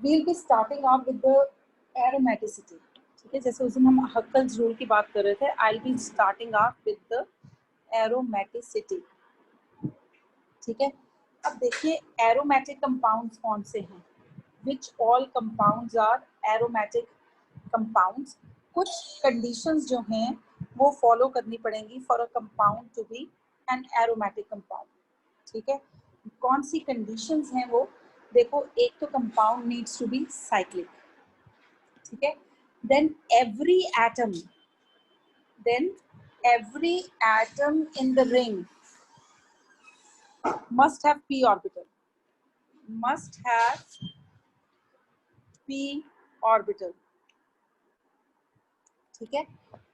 we'll be starting off with the aromaticity. ठीक है, जैसे उस दिन हम हक्कल्स रूल की बात कर रहे थे, I'll be starting off with the aromaticity. ठीक है, अब देखिए एरोमेटिक कंपाउंड्स कौन से हैं, which all compounds are aromatic compounds. कुछ कंडीशंस जो हैं वो फॉलो करनी पड़ेंगी for a compound to be an aromatic compound. ठीक है, कौन सी कंडीशंस हैं वो देखो. एक तो compound needs to be cyclic. ठीक है, then every atom in the ring must have p orbital. Must have p orbital. ठीक है,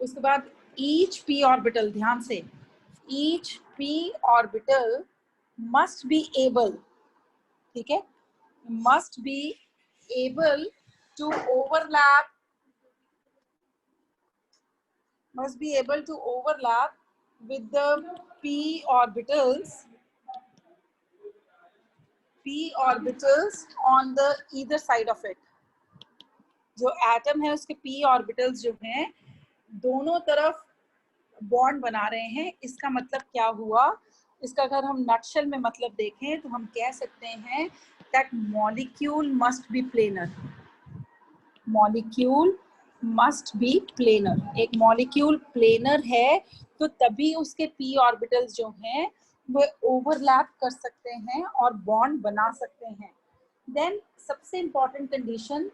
उसके बाद each p orbital, ध्यान से, each p orbital must be able, ठीक है, must be able to overlap, with the p orbitals on the either side of it. जो atom है उसके p ऑर्बिटल्स जो हैं दोनों तरफ बॉन्ड बना रहे हैं. इसका मतलब क्या हुआ, इसका अगर हम नटशेल में मतलब देखें तो हम कह सकते हैं that molecule must be planar. Molecule must be planar. एक मॉलिक्यूल प्लेनर है तो तभी उसके p ऑर्बिटल्स जो हैं वो ओवरलैप कर सकते हैं और बॉन्ड बना सकते हैं. देन सबसे important condition,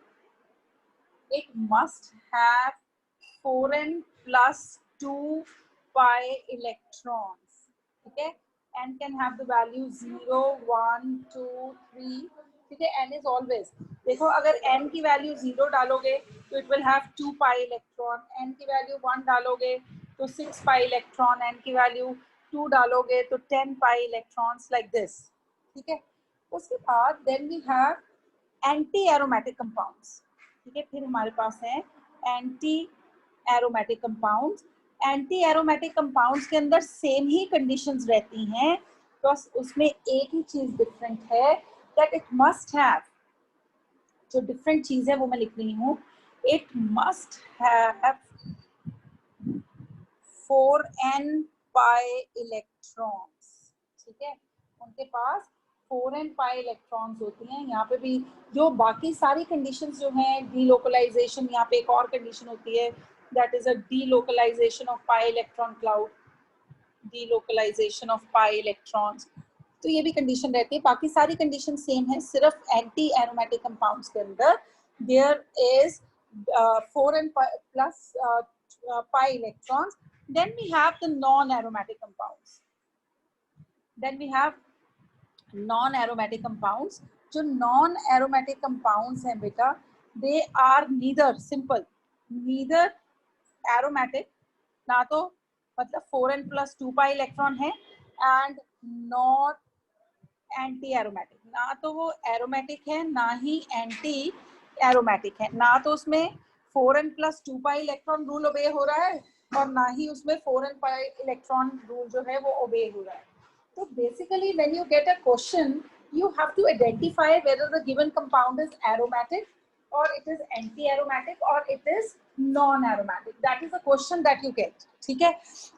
it must have 4n plus 2 pi electrons. ठीक है, n can have the value 0, 1, 2, 3. ठीक है, n is always, देखो अगर n की वैल्यू 0 डालोगे तो it will have 2 pi electron. n की वैल्यू 1 डालोगे तो 6 pi electron. n की वैल्यू 2 डालोगे तो 10 pi electrons, like this. ठीक है, उसके बाद then we have anti aromatic compounds. ठीक है, फिर हमारे पास है anti aromatic compounds. Anti aromatic compounds के अंदर सेम ही कंडीशंस रहती हैं, बस उसमें एक ही चीज डिफरेंट है, दैट इट मस्ट हैव, जो डिफरेंट चीज है वो मैं लिख रही हूँ, it must have 4n pi electrons. ठीक है, उनके पास 4n pi electrons होती हैं. यहाँ पे भी जो बाकी सारी कंडीशंस जो हैं, डीलोकलाइजेशन, यहाँ पे एक और कंडीशन होती है, that is a delocalization of pi electron cloud. Delocalization of pi electrons, तो ये भी कंडीशन रहती है. बाकी सारी कंडीशन सेम है, सिर्फ एंटी एरोमेटिक कंपाउंड्स के अंदर there is 4n plus pi electrons. Then we have the non-aromatic compounds. Non-aromatic compounds. जो non-aromatic compounds हैं बेटा, they are neither aromatic, ना तो मतलब 4n plus 2 pi electron है, and not anti-aromatic, ना तो वो aromatic है ना ही anti-aromatic है. ना तो उसमें 4n plus 2 pi electron rule ओबे हो रहा है और ना ही उसमें 4n pi electron रूल जो है वो ओबे हो रहा है. So basically when you get a question, you have to identify whether the given compound is aromatic or it is anti-aromatic or it is non-aromatic. That is the question that you get. ठीक है,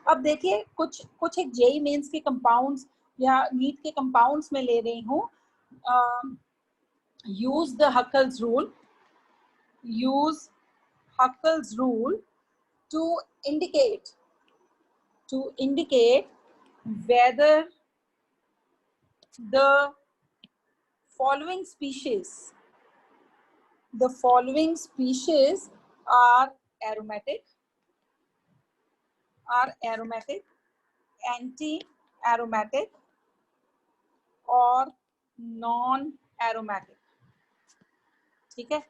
अब देखिए कुछ एक JEE mains के compounds या NEET के compounds में ले रही हूँ. Use the Huckel's rule to indicate whether the following species are aromatic, anti-aromatic और non-aromatic. ठीक है,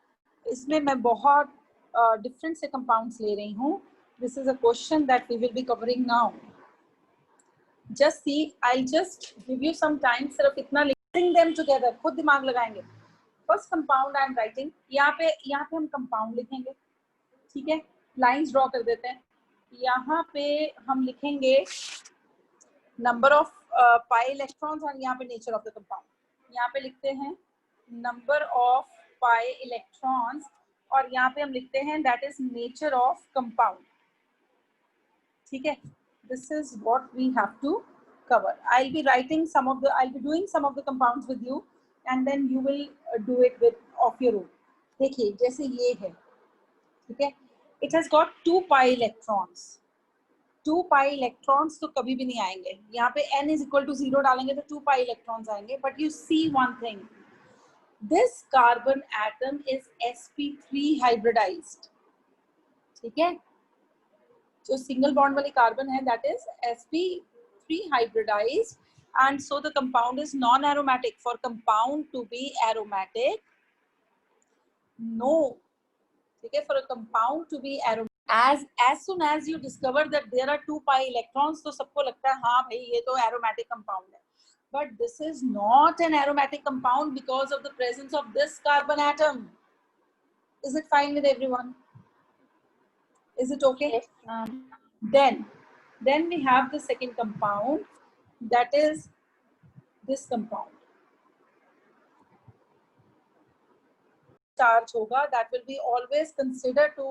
इसमें मैं बहुत डिफरेंट से कंपाउंड्स ले रही हूँ. This is a question that we will be covering now. Just see, I just give you some time, सिर्फ इतना लिखिंग देम टुगेदर, खुद दिमाग लगाएंगे. First compound I am writing, यहाँ पे हम कंपाउंड लिखेंगे. ठीक है, लाइंस ड्रॉ कर देते हैं. यहाँ पे हम लिखेंगे नंबर ऑफ पाई इलेक्ट्रॉन्स और यहाँ पे नेचर ऑफ द कंपाउंड. यहाँ पे लिखते हैं नंबर ऑफ पाई इलेक्ट्रॉन्स, और यहाँ पे हम लिखते हैं that is nature of compound. ठीक है, this is what we have to cover. I'll be doing some of the compounds with you and then you will do it with of your own. देखिए जैसे ये है, ठीक है, it has got 2 pi electrons. 2 pi electrons तो कभी भी नहीं आएंगे. यहाँ पे n is equal to 0 डालेंगे तो 2 pi electrons आएंगे. But you see one thing, this carbon atom is sp3 hybridized. ठीक है, जो सिंगल बॉन्ड वाली कार्बन है that is sp3 hybridized, and so the compound is non-aromatic. For compound to be aromatic, no, ठीक है, for a compound to be aromatic, as soon as you discover that there are 2 pi electrons, तो सबको लगता है हाँ भाई ये तो aromatic compound है. But this is not an aromatic compound because of the presence of this carbon atom. Is it fine with everyone? Is it okay? Yes. Then we have the second compound, that is this compound. Charge होगा, that will be always considered to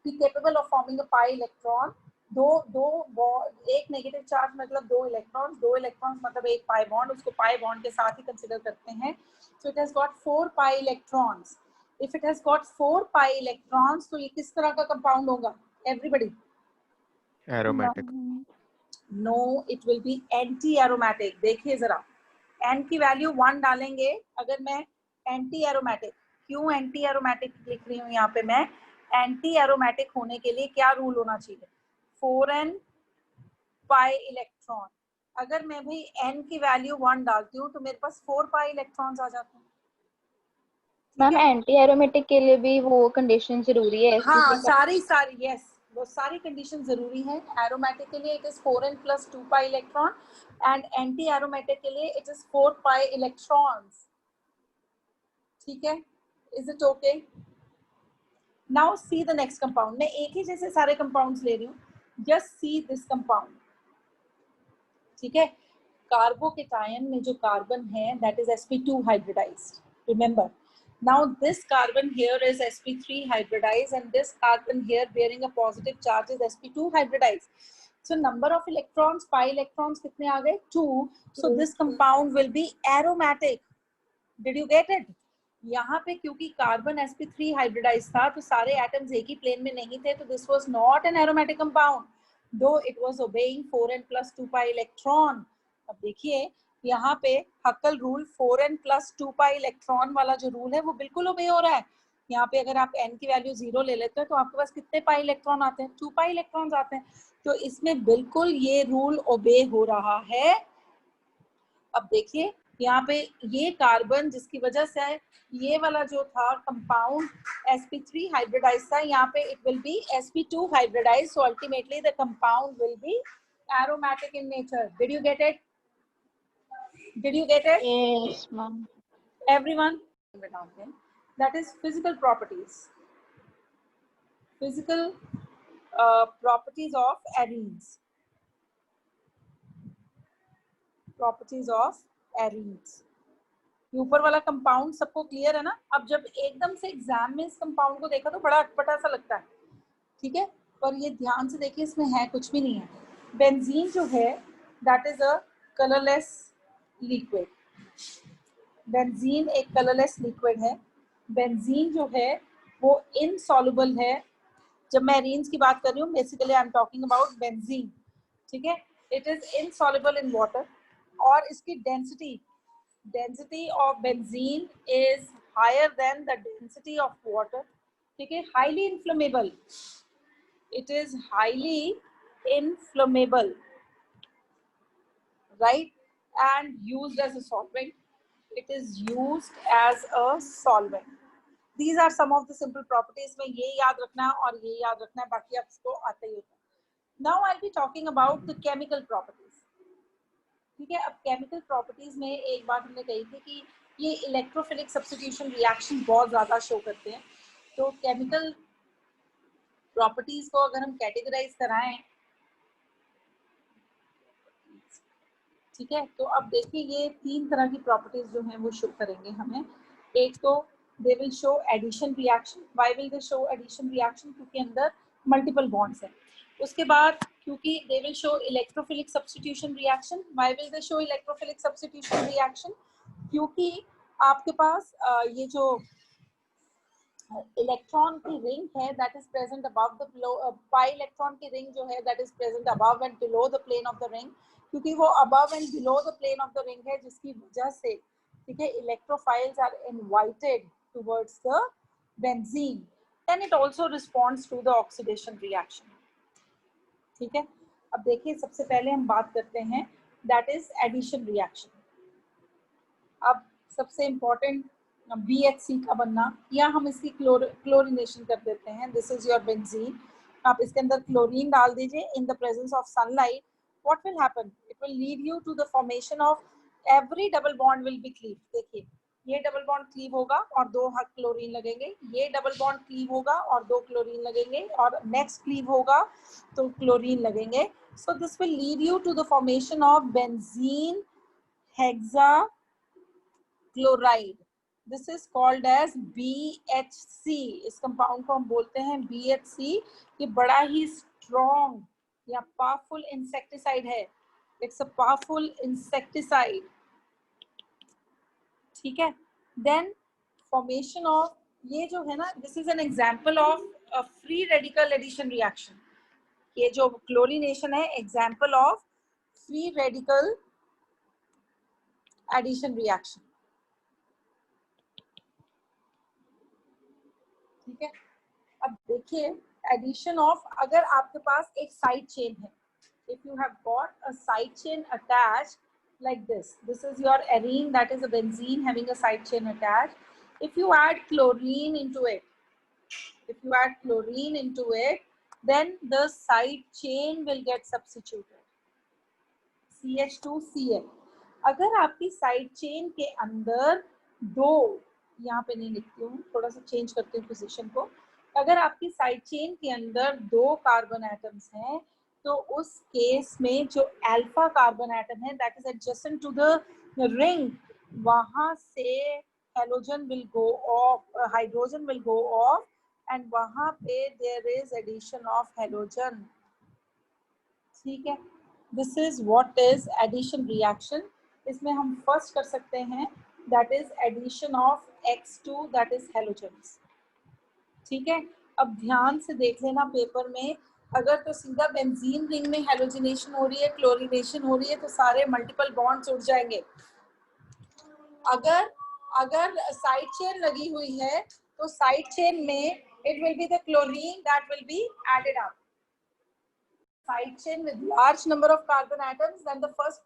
be capable of forming a pi electron. एक negative charge मतलब 2 electrons मतलब एक pi bond, उसको pi bond के साथ ही consider करते हैं. So it has got 4 pi electrons. If it has got 4 pi electrons, तो ये किस तरह का कंपाउंड होगा? Everybody. Aromatic. No, it will be anti aromatic. देखिए जरा, n की वैल्यू 1 डालेंगे. अगर मैं एंटी एरोमेटिक, क्यों एंटी एरोमेटिक लिख रही हूँ यहाँ पे मैं? एंटी एरोमेटिक होने के लिए क्या रूल होना चाहिए? 4n pi electron. अगर मैं भाई n की वैल्यू 1 डालती हूँ तो मेरे पास 4 पाई इलेक्ट्रॉन्स आ जाते हैं. मैम एंटी एरोमेटिक के लिए भी वो कंडीशन जरूरी है? हाँ, सारी यस, वो सारी कंडीशन जरूरी है. एरोमेटिक के लिए it is 4n plus 2 pi electron, and anti aromatic के लिए इट इज 4 pi इलेक्ट्रॉन्स. ठीक है, is it okay? Now see the next compound. मैं एक ही जैसे सारे कंपाउंड्स ले रही हूँ. Just see this compound. ठीक है, कार्बोकेटायन में जो कार्बन है that is sp2 hybridized. Remember, now this carbon here is sp3 hybridized and this carbon here bearing a positive charge is sp2 hybridized. So number of electrons, pi electrons कितने आ गए? 2. So this compound will be aromatic. Did you get it? यहाँ पे क्योंकि carbon sp3 hybridized था तो सारे atoms एक ही plane में नहीं थे, तो this was not an aromatic compound, though it was obeying 4n plus 2 pi electron. अब देखिए यहाँ पे हक्कल rule 4n plus 2 pi electron वाला जो रूल है वो बिल्कुल ओबे हो रहा है. यहाँ पे अगर आप n की वैल्यू 0 ले लेते हैं तो आपके पास कितने पाई इलेक्ट्रॉन आते हैं? 2 पाई इलेक्ट्रॉन्स आते हैं. तो इसमें बिल्कुल ये रूल ओबे हो रहा है. अब देखिए यहाँ पे ये कार्बन जिसकी वजह से ये वाला जो था कंपाउंड sp3 हाइब्रिडाइज था, यहाँ पे it will be sp2 hybridize. So ultimately the compound will be aromatic in nature. Did you get it? Did you get it? Yes, ma'am. Everyone? That is physical properties. Physical properties of arenes. Properties of arenes. ऊपर वाला compound सबको clear है ना? अब जब एकदम से exam में इस कंपाउंड को देखा तो बड़ा अटपटा सा लगता है. ठीक है, पर ये ध्यान से देखिए इसमें है कुछ भी नहीं है. बेंजीन जो है that is a colourless liquid. Benzene एक कलरलेस लिक्विड है. बेंजीन जो है वो इनसॉल्युबल है. जब मैं एरीन्स की बात कर रही हूँ basically I am talking about benzene. ठीक है, it is insoluble in water और इसकी density of benzene is higher than the density of water. ठीक है, highly inflammable. It is highly inflammable, right? And used as a solvent. It is used as a solvent. These are some of the simple properties. में ये याद रखना और ये याद रखना, बाकी आपको आता ही होता है. Now I'll be talking about the chemical properties. ठीक है, अब chemical properties में एक बात हमने कही थी कि ये इलेक्ट्रोफिलिक सब्स्टिट्यूशन रिएक्शन बहुत ज्यादा शो करते हैं. तो केमिकल प्रॉपर्टीज को अगर हम कैटेगराइज कराएं, ठीक है, तो अब देखिए ये 3 तरह की प्रॉपर्टीज जो हैं वो शो करेंगे हमें. एक तो they will show addition reaction. Why will they show addition reaction? क्योंकि अंदर multiple bonds हैं. उसके बाद क्योंकि they will show electrophilic substitution reaction. Why will they show electrophilic substitution reaction? क्योंकि आपके पास ये जो इलेक्ट्रॉन की रिंग है that is present above the below, pi electron की रिंग जो है that is present above and below the plane of the ring, क्योंकि वो above and below the plane of the ring है, जिसकी वजह से ठीक है electrophiles are invited towards the benzene, then it also responds to the oxidation reaction. ठीक है, अब देखिए सबसे पहले हम बात करते हैं that is addition reaction. अब सबसे इम्पोर्टेंट BHC का बनना, या हम इसकी क्लोरिनेशन कर देते हैं. This is your benzene. आप इसके अंदर क्लोरीन डाल दीजिए in the presence of sunlight. What will happen? It will lead you to the formation of every double bond will be cleave. देखिए ये डबल बॉन्ड क्लीव होगा और 2 क्लोरीन लगेंगे, ये डबल बॉन्ड क्लीव होगा और 2 क्लोरीन लगेंगे, और नेक्स्ट क्लीव होगा तो क्लोरीन लगेंगे. So this will lead you to the formation of benzene hexachloride. This is called as BHC. इस कंपाउंड को हम बोलते हैं BHC. ये बड़ा ही स्ट्रॉन्ग या पावरफुल इंसेक्टिसाइड है. It's a powerful insecticide. ठीक है. देन फॉर्मेशन ऑफ ये जो है ना, this is an example of a free radical addition reaction. ये जो क्लोरीनेशन है example of free radical addition reaction. ठीक है. अब देखिए एडिशन ऑफ, अगर आपके पास एक साइड चेन है, if you have got a side chain attached like this is your arene, that is a benzene having a side chain attached. If you add chlorine into it, then the side chain will get substituted, CH2Cl. अगर आपकी side chain के अंदर 2, यहाँ पे नहीं लिखती हूँ, थोड़ा सा चेंज करती हूँ पोजीशन को. अगर आपकी साइड चेन के अंदर 2 कार्बन एटम्स हैं, तो उस केस में जो अल्फा कार्बन एटम है that is adjacent to the ring, वहां से halogen will go off, hydrogen will go off, and वहां पे there is addition of halogen. ठीक है. This is what is addition reaction. इसमें हम फर्स्ट कर सकते हैं that is addition of X2, that is halogens. ठीक है. अब ध्यान से देख लेना पेपर में, अगर तो सीधा बेंजीन रिंग में हेलोजिनेशन हो रही है, क्लोरीनेशन हो रही है, तो सारे मल्टीपल बॉन्ड्स उड़ जाएंगे. अगर साइड चेन लगी हुई है तो साइड चेन में it will be the chlorine that will be added up. Side chain with large number of carbon atoms, then the first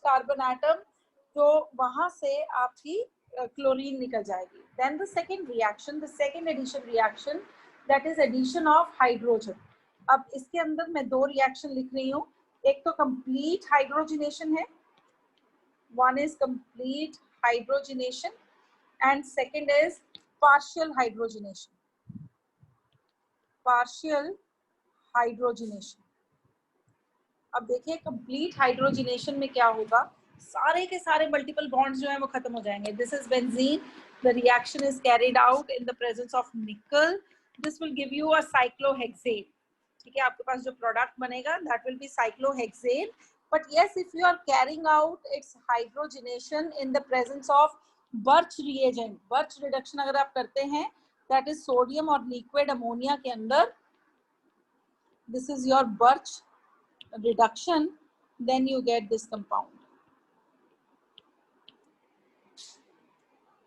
carbon atom, तो वहां से आपकी क्लोरीन निकल जाएगी. Then the second addition reaction, that is addition of hydrogen. अब इसके अंदर मैं 2 रिएक्शन लिख रही हूँ. एक तो complete hydrogenation है, one is complete hydrogenation and second is partial hydrogenation. अब देखिए कंप्लीट हाइड्रोजिनेशन में क्या होगा, सारे के सारे मल्टीपल बॉन्ड्स जो हैं वो खत्म हो जाएंगे. This is benzene. The reaction is carried out in the presence of nickel. This will give you a cyclohexane. ठीक है. आपके पास जो प्रोडक्ट बनेगा that will be cyclohexane. But yes, if you are carrying out its hydrogenation in the presence of Birch reagent, Birch reduction अगर आप करते हैं, दैट इज सोडियम और लिक्विड अमोनिया के अंदर, this is your Birch reduction, then you get this compound.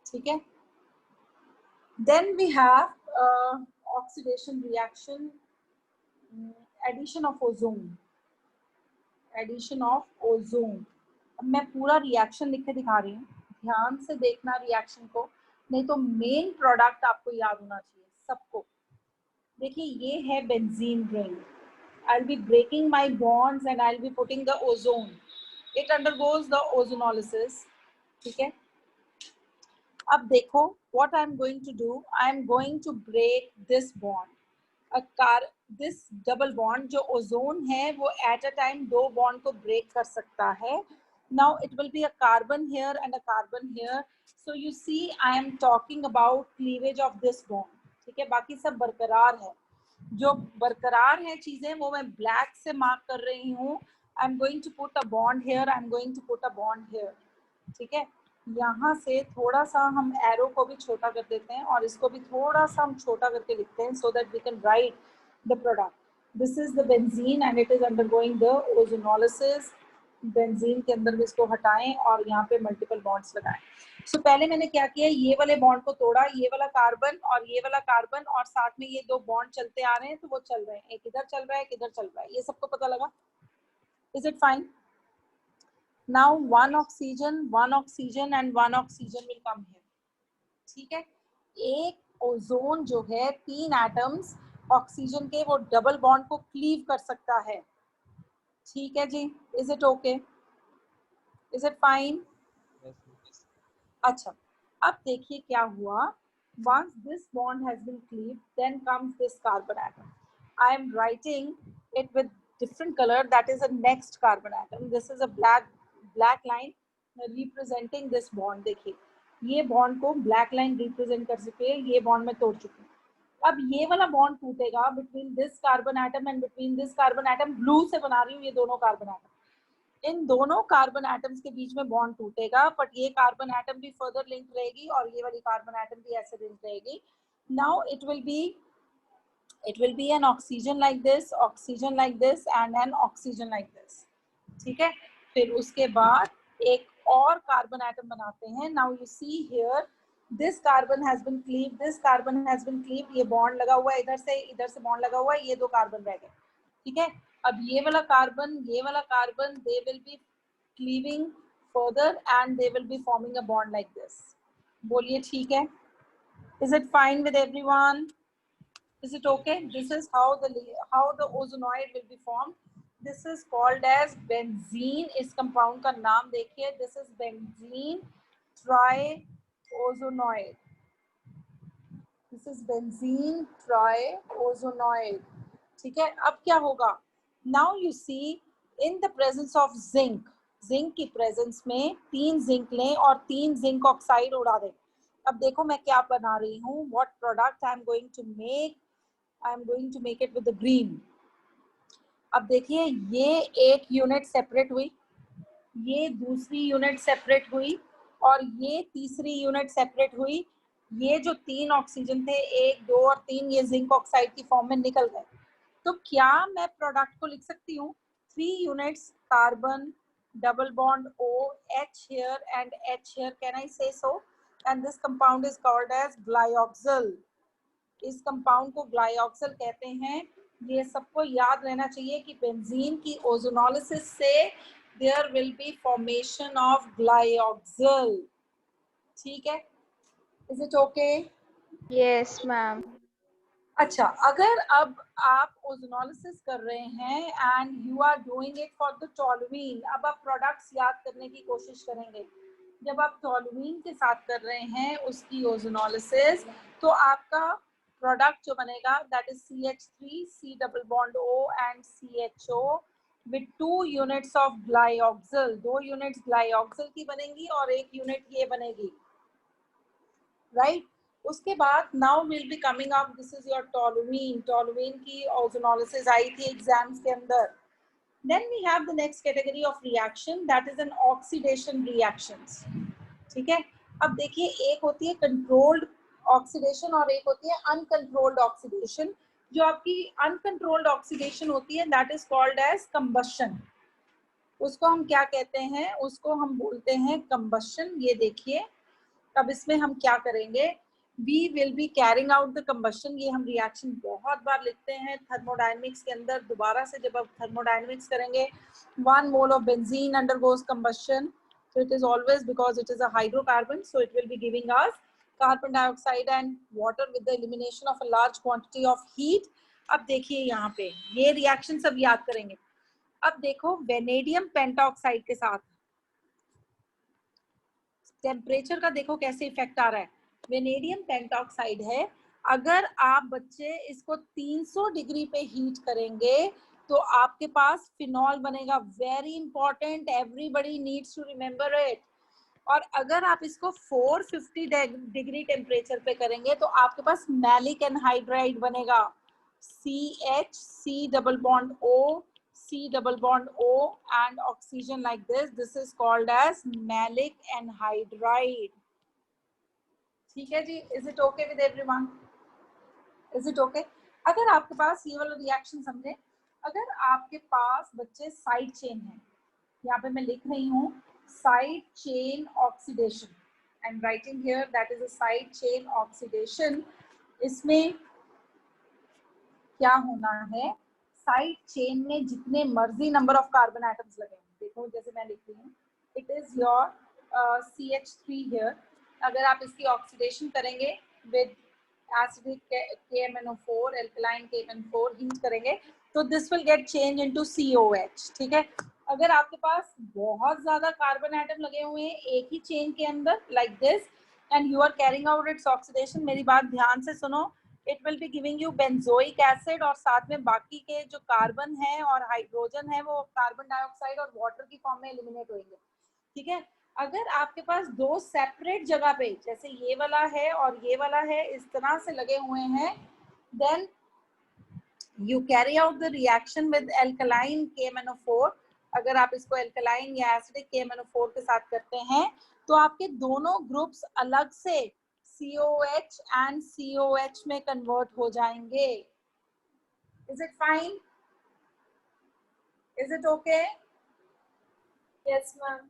ठीक है. Then we have oxidation reaction, addition of ozone. अब मैं पूरा रिएक्शन लिख के दिखा रही हूँ, ध्यान से देखना रिएक्शन को, नहीं तो मेन प्रोडक्ट आपको याद होना चाहिए सबको. देखिए ये है benzene ring. I'll be breaking my bonds and I'll be putting the ozone. It undergoes the ozonolysis. ठीक है. अब देखो what I'm going to do. I'm going to break this bond. This double bond जो ozone है वो at a time 2 bond को break कर सकता है, Now it will be a carbon here and a carbon here. So you see I am talking about cleavage of this bond. ठीक है, बाकी सब बरकरार है. जो बरकरार है चीजें वो मैं ब्लैक से मार्क कर रही हूँ. I am going to put a bond here, I am going to put a bond here. ठीक है, यहाँ से थोड़ा सा हम एरो को भी छोटा कर देते हैं और इसको भी थोड़ा सा हम छोटा करके लिखते हैं, so that we can write the product. This is the benzene and it is undergoing the ozonolysis. Benzene के अंदर भी इसको हटाएं और यहाँ पे मल्टीपल बॉन्ड्स लगाएं. सो पहले मैंने क्या किया, ये वाले बॉन्ड को तोड़ा, ये वाला कार्बन और ये वाला कार्बन, और साथ में ये दो बॉन्ड चलते आ रहे हैं, तो वो चल रहे हैं, एक इधर चल रहा है, एक इधर चल रहा है. ये सबको पता लगा? Is it fine? Now one oxygen and one oxygen will come here. ठीक है, एक ओजोन जो है 3 एटम्स ऑक्सीजन के, वो डबल बॉन्ड को क्लीव कर सकता है. ठीक है जी, is it okay? Is it fine? अच्छा, अब देखिए क्या हुआ. Once this bond has been cleaved, then comes this carbon atom. I am writing it with different color. That is the next carbon atom. This is a black line representing this bond. देखिए, ये bond को black line represent कर चुके हैं, ये bond मैं तोड़ चुकी हूँ. अब ये वाला bond टूटेगा between this carbon atom and between this carbon atom. Blue से बना रही हूँ ये दोनों carbon atom. इन दोनों कार्बन एटम्स के बीच में बॉन्ड टूटेगा, बट ये कार्बन एटम भी फर्दर लिंक रहेगी और ये वाली कार्बन एटम भी ऐसे लिंक रहेगी. Now it will be an oxygen like this and an oxygen like this. ठीक है, फिर उसके बाद एक और कार्बन एटम बनाते हैं. Now you see here, this carbon has been cleaved, ये बॉन्ड लगा हुआ है, इधर से बॉन्ड लगा हुआ है, ये दो कार्बन रह गए. ठीक है, अब ये वाला carbon they will be cleaving further and they will be forming a bond like this. बोलिए ठीक है? Is it fine with everyone? Is it okay? This is how the ozonoid will be formed. This is called as benzene. इस compound का नाम देखिए. This is benzene triozonoid. ठीक है, अब क्या होगा? Now you see in the presence of zinc की प्रेजेंस में 3 जिंक लें और 3 जिंक ऑक्साइड उड़ा दें. अब देखो मैं क्या बना रही हूँ. What product I am going to make? I am going to make it with the green. अब देखिए, ये एक यूनिट सेपरेट हुई, ये दूसरी यूनिट सेपरेट हुई और ये तीसरी यूनिट सेपरेट हुई. ये जो 3 ऑक्सीजन थे, 1, 2 और 3, ये जिंक ऑक्साइड की फॉर्म में निकल गए. तो क्या मैं प्रोडक्ट को लिख सकती हूँ 3 units carbon, double bond O, H here and H here. Can I say so? And this compound is called as glyoxal. इस कंपाउंड को ग्लाइऑक्सल कहते हैं. ये सबको याद रहना चाहिए कि बेंजीन की ओजोनोलिसिस से there will be formation of glyoxal. ठीक है, is it okay? Yes ma'am. अच्छा, अगर अब आप ओजोनोलिसिस कर रहे हैं and you are doing it for the toluene, अब आप प्रोडक्ट्स याद करने की कोशिश करेंगे. जब आप टोलुइन के साथ कर रहे हैं उसकी ओजोनोलिसिस, तो आपका प्रोडक्ट जो बनेगा that is CH3, C double bond O and CHO with 2 units of glyoxal. 2 units ग्लाइऑक्सल की बनेंगी और 1 यूनिट ये बनेगी, राइट? उसके बाद now will be coming up, this is your toluene की ओजोनोलिसिस आई थी एग्जाम्स के अंदर. Then we have the next category of reaction, that is an oxidation reactions. ठीक है, अब देखिए, एक होती है कंट्रोल्ड ऑक्सीडेशन और एक होती है अनकंट्रोल्ड ऑक्सीडेशन. जो आपकी अनकंट्रोल्ड ऑक्सीडेशन होती है that is called as combustion. उसको हम क्या कहते हैं? उसको हम बोलते हैं कंबशन. ये देखिए, अब इसमें हम क्या करेंगे, we will be carrying out the combustion. ये हम रिएक्शन बहुत बार लिखते हैं थर्मोडायनेमिक्स के अंदर. दोबारा से जब आप थर्मोडायनेमिक्स करेंगे, 1 mole of benzene undergoes combustion. So it is always because it is a hydrocarbon, so it will be giving us carbon dioxide and water with the elimination of a large quantity of heat. अब देखिए यहाँ पे ये reaction सब याद करेंगे. अब देखो वेनेडियम पेंटाऑक्साइड के साथ टेम्परेचर का देखो कैसे इफेक्ट आ रहा है. वेनेडियम पेंटाऑक्साइड है, अगर आप बच्चे इसको 300 डिग्री पे हीट करेंगे तो आपके पास फिनॉल बनेगा। Very important, everybody needs to remember it. और अगर आप इसको 450 डिग्री टेम्परेचर पे करेंगे तो आपके पास मैलिक एनहाइड्राइड बनेगा। CH, C double bond O, C double bond O and oxygen like this. This is called as malic anhydride. ठीक है जी? Is it okay with everyone? Is it okay? अगर आपके पास ये वाला रिएक्शन समझे, अगर आपके पास बच्चे साइड चेन है, यहाँ पे मैं लिख रही हूँ side chain oxidation, I am writing here that is a side chain oxidation. इसमें क्या होना है, साइड चेन में जितने मर्जी नंबर ऑफ कार्बन एटम्स लगे, देखो जैसे मैं लिख रही हूँ, it is your CH3 here. अगर आप इसकी ऑक्सीडेशन करेंगे with acidic KMnO4, alkaline KMnO4 heat करेंगे तो this will get change into COH। ठीक है? अगर आपके पास बहुत ज्यादा कार्बन एटम लगे हुए हैं एक ही चेन के अंदर like this and you are carrying out its oxidation, मेरी बात ध्यान से सुनो, it will be giving you benzoic acid और साथ में बाकी के जो कार्बन है और हाइड्रोजन है वो कार्बन डाइऑक्साइड और वाटर की फॉर्म में एलिमिनेट होंगे। ठीक है? अगर आपके पास दो सेपरेट जगह पे जैसे ये वाला है और ये वाला है इस तरह से लगे हुए हैं, then you carry out the reaction with alkaline KMnO4। अगर आप इसको एल्कलाइन या एसिडिक KMnO4 के साथ करते हैं तो आपके दोनों ग्रुप्स अलग से COH and COH में कन्वर्ट हो जाएंगे। Is it fine? Is it okay? Yes, ma'am.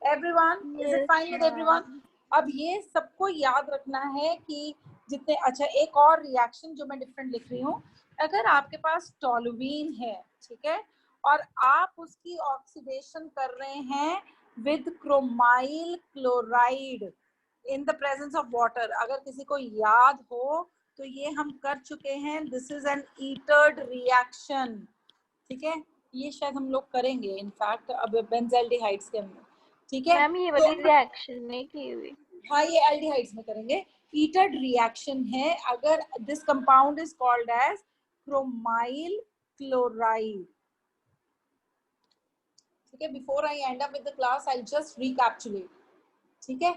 Everyone, is it Yes, fine with everyone? ma'am. अब ये सबको याद रखना है कि जितने, अच्छा एक और रिएक्शन जो मैं डिफरेंट लिख रही हूँ, अगर आपके पास टोलुईन है, ठीक है, और आप उसकी ऑक्सीडेशन कर रहे हैं with chromyl chloride in the presence of water, अगर किसी को याद हो तो ये हम कर चुके हैं, दिस इज एन ईटर्ड रिएक्शन। ठीक है? ये शायद हम लोग करेंगे इनफैक्ट अब बेंजाल्डिहाइड्स के अंदर। ठीक है? मैम ये वाली रिएक्शन नहीं की हुई। हाँ, ये एल्डिहाइड्स में करेंगे। ईटर्ड रिएक्शन है अगर this compound is called as chromyl chloride. ठीक है? Before I end up with the class I just recapitulate. ठीक है?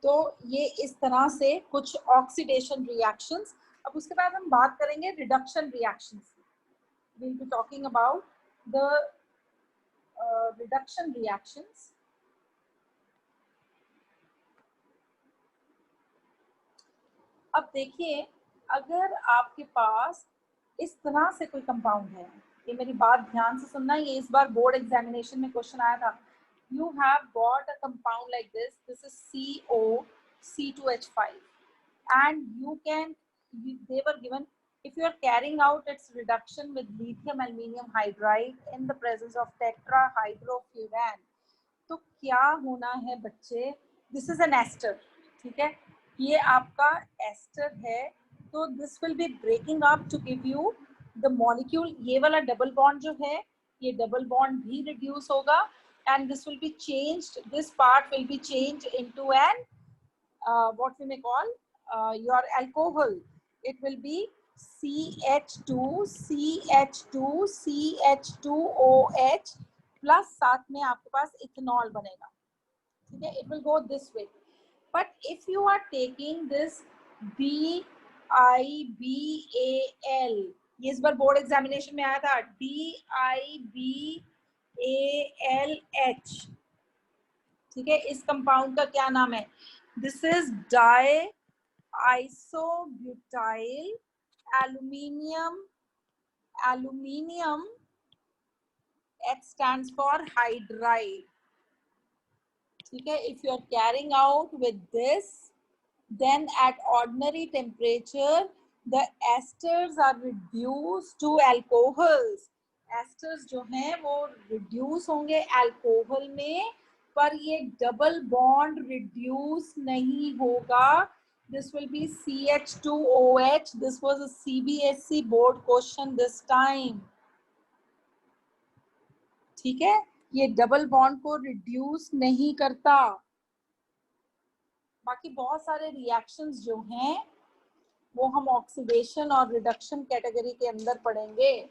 तो ये इस तरह से कुछ ऑक्सीडेशन रिएक्शंस। अब उसके बाद हम बात करेंगे reduction reactions. we'll be talking about the reduction reactions. अब देखिए, अगर आपके पास इस तरह से कोई कंपाउंड है, ये मेरी बात ध्यान से सुनना, ये इस बार बोर्ड एग्जामिनेशन में क्वेश्चन आया था, you have got a compound like this is CO C2H5 and they were given, if you are carrying out its reduction with lithium aluminum hydride in the presence of tetrahydrofuran, तो क्या होना है बच्चे, this is an ester. ठीक है? ये आपका ester है, तो this will be breaking up to give you the molecule. ये वाला डबल बॉन्ड जो है, ये डबल बॉन्ड भी रिड्यूस होगा and this will be changed, this part will be changed into an what we may call your alcohol. It will be CH2 CH2 CH2OH plus साथ में आपके पास इथेनॉल बनेगा। ठीक है? It will go this way. But if you are taking this DIBAL, ये इस बार board examination में आया था, DIBALH। ठीक है? इस कंपाउंड का क्या नाम है? This is die isobutyl aluminium, H stands for hydride. ठीक है? If you are carrying out with this, then at ordinary temperature the esters are reduced to alcohols. Esters जो हैं वो reduce होंगे alcohol में, पर ये डबल बॉन्ड रिड्यूस नहीं होगा। This will be CH2OH. This was a CBSE board question this time. ठीक है? ये डबल बॉन्ड को रिड्यूस नहीं करता। बाकी बहुत सारे रिएक्शंस जो हैं वो हम ऑक्सीडेशन और रिडक्शन कैटेगरी के अंदर पढ़ेंगे।